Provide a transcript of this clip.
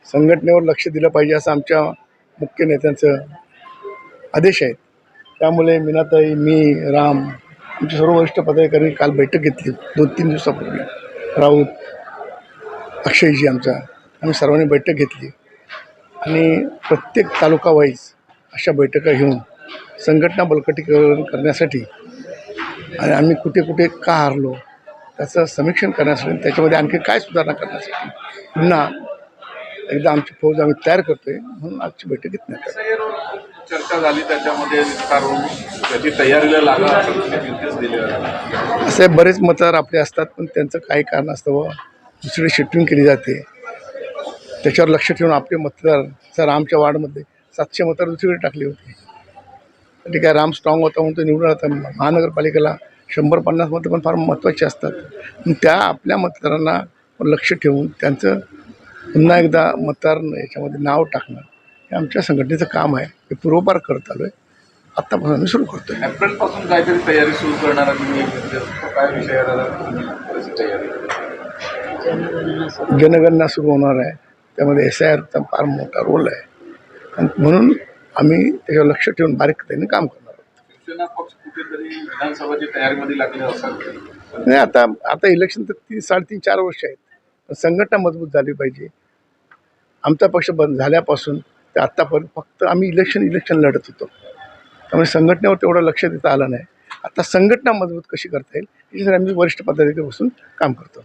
संघटनेवर लक्ष दिलं पाहिजे असं आमच्या मुख्य नेत्यांचं आदेश आहे। त्यामुळे मीनाताई, मी, राम, आमचे सर्व वरिष्ठ पदाधिकारी काल बैठक घेतली 2-3 दिवसापूर्वी। राऊत, अक्षयजी आमचा, आम्ही सर्वांनी बैठक घेतली आणि प्रत्येक तालुका वाईज अशा बैठका घेऊन संघटना बळकटीकरण करण्यासाठी आणि आम्ही कुठे कुठे का हारलो त्याचं समीक्षण करण्यासाठी, त्याच्यामध्ये आणखी काय सुधारणा करण्यासाठी पुन्हा एकदा आमची फौज आम्ही तयार करतोय म्हणून आजची बैठक घेतली। चर्चा झाली त्याच्यामध्ये त्याची तयारीला लागा असे बरेच मतदार आपले असतात, पण त्यांचं काही कारण असतं दुसरी शिफ्टिंग केली जाते। त्याच्यावर लक्ष ठेवून आपले मतदार, सर आमच्या वार्डमध्ये 700 मतदार दुसरीकडे टाकली होती। ठीक आहे, राम स्ट्रॉंग होता म्हणून तो निवडून आता महानगरपालिकेला 100-50 मतं पण फार महत्त्वाची असतात। त्या आपल्या मतदारांना लक्ष ठेवून त्यांचं पुन्हा एकदा मतदार याच्यामध्ये नाव टाकणं हे आमच्या संघटनेचं काम आहे। हे पूर्वपार करत आलो आहे, आत्तापासून आम्ही सुरू करतो आहे। एप्रिलपासून काहीतरी तयारी सुरू करणार तुम्ही, काय विषय तयारी? जनगणना सुरू होणार आहे, त्यामध्ये SIRचा फार मोठा रोल आहे आणि म्हणून आम्ही त्याच्यावर लक्ष ठेवून बारीकतेने काम करणार आहोत। शिवसेना पक्ष कुठेतरी विधानसभाची तयारीमध्ये लागले असाल नाही, आता इलेक्शन तर 3-3.5-4 वर्ष आहेत, पण संघटना मजबूत झाली पाहिजे। आमचा पक्ष बंद झाल्यापासून ते आत्तापर्यंत फक्त आम्ही इलेक्शन लढत होतो, त्यामुळे संघटनेवर तेवढं लक्ष देता आलं नाही। आता संघटना मजबूत कशी करता येईल याच्यासाठी आम्ही वरिष्ठ पदाधिकारी बसून काम करतो।